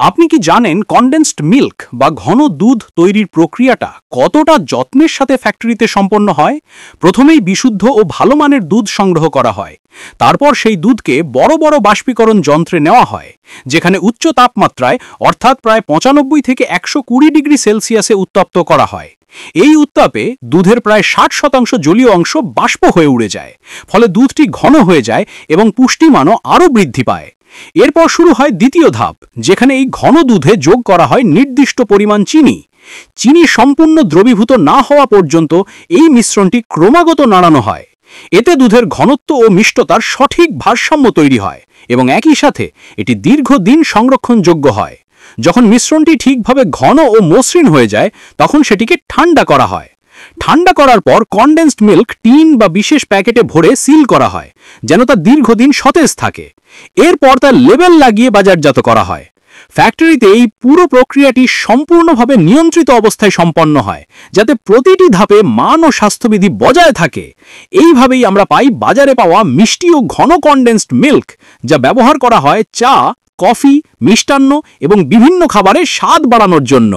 আপনি কি জানেন কনডেন্সড মিল্ক বা ঘন দুধ তৈরির প্রক্রিয়াটা কতটা যত্নের সাথে ফ্যাক্টরিতে সম্পন্ন হয়? প্রথমেই বিশুদ্ধ ও ভালো মানের দুধ সংগ্রহ করা হয়। তারপর সেই দুধকে বড় বড় বাষ্পীকরণ যন্ত্রে নেওয়া হয়, যেখানে উচ্চ তাপমাত্রায় অর্থাৎ প্রায় 95 থেকে 120 ডিগ্রি সেলসিয়াসে উত্তপ্ত করা হয়। এই উত্তাপে দুধের প্রায় 60% জলীয় অংশ বাষ্প হয়ে উড়ে যায়, ফলে দুধটি ঘন হয়ে যায় এবং পুষ্টিমানও আরও বৃদ্ধি পায়। এরপর শুরু হয় দ্বিতীয় ধাপ, যেখানে এই ঘন দুধে যোগ করা হয় নির্দিষ্ট পরিমাণ চিনি। চিনি সম্পূর্ণ দ্রবীভূত না হওয়া পর্যন্ত এই মিশ্রণটি ক্রমাগত নাড়ানো হয়। এতে দুধের ঘনত্ব ও মিষ্টতার সঠিক ভারসাম্য তৈরি হয় এবং একই সাথে এটি দীর্ঘদিন সংরক্ষণযোগ্য হয়। যখন মিশ্রণটি ঠিকভাবে ঘন ও মসৃণ হয়ে যায়, তখন সেটিকে ঠান্ডা করা হয়। ঠান্ডা করার পর কনডেন্সড মিল্ক টিন বা বিশেষ প্যাকেটে ভরে সিল করা হয়, যেন তা দীর্ঘদিন সতেজ থাকে। এরপর তার লেবেল লাগিয়ে বাজারজাত করা হয়। ফ্যাক্টরিতে এই পুরো প্রক্রিয়াটি সম্পূর্ণভাবে নিয়ন্ত্রিত অবস্থায় সম্পন্ন হয়, যাতে প্রতিটি ধাপে মান ও স্বাস্থ্যবিধি বজায় থাকে। এইভাবেই আমরা পাই বাজারে পাওয়া মিষ্টি ও ঘন কনডেন্সড মিল্ক, যা ব্যবহার করা হয় চা, কফি, মিষ্টান্ন এবং বিভিন্ন খাবারের স্বাদ বাড়ানোর জন্য।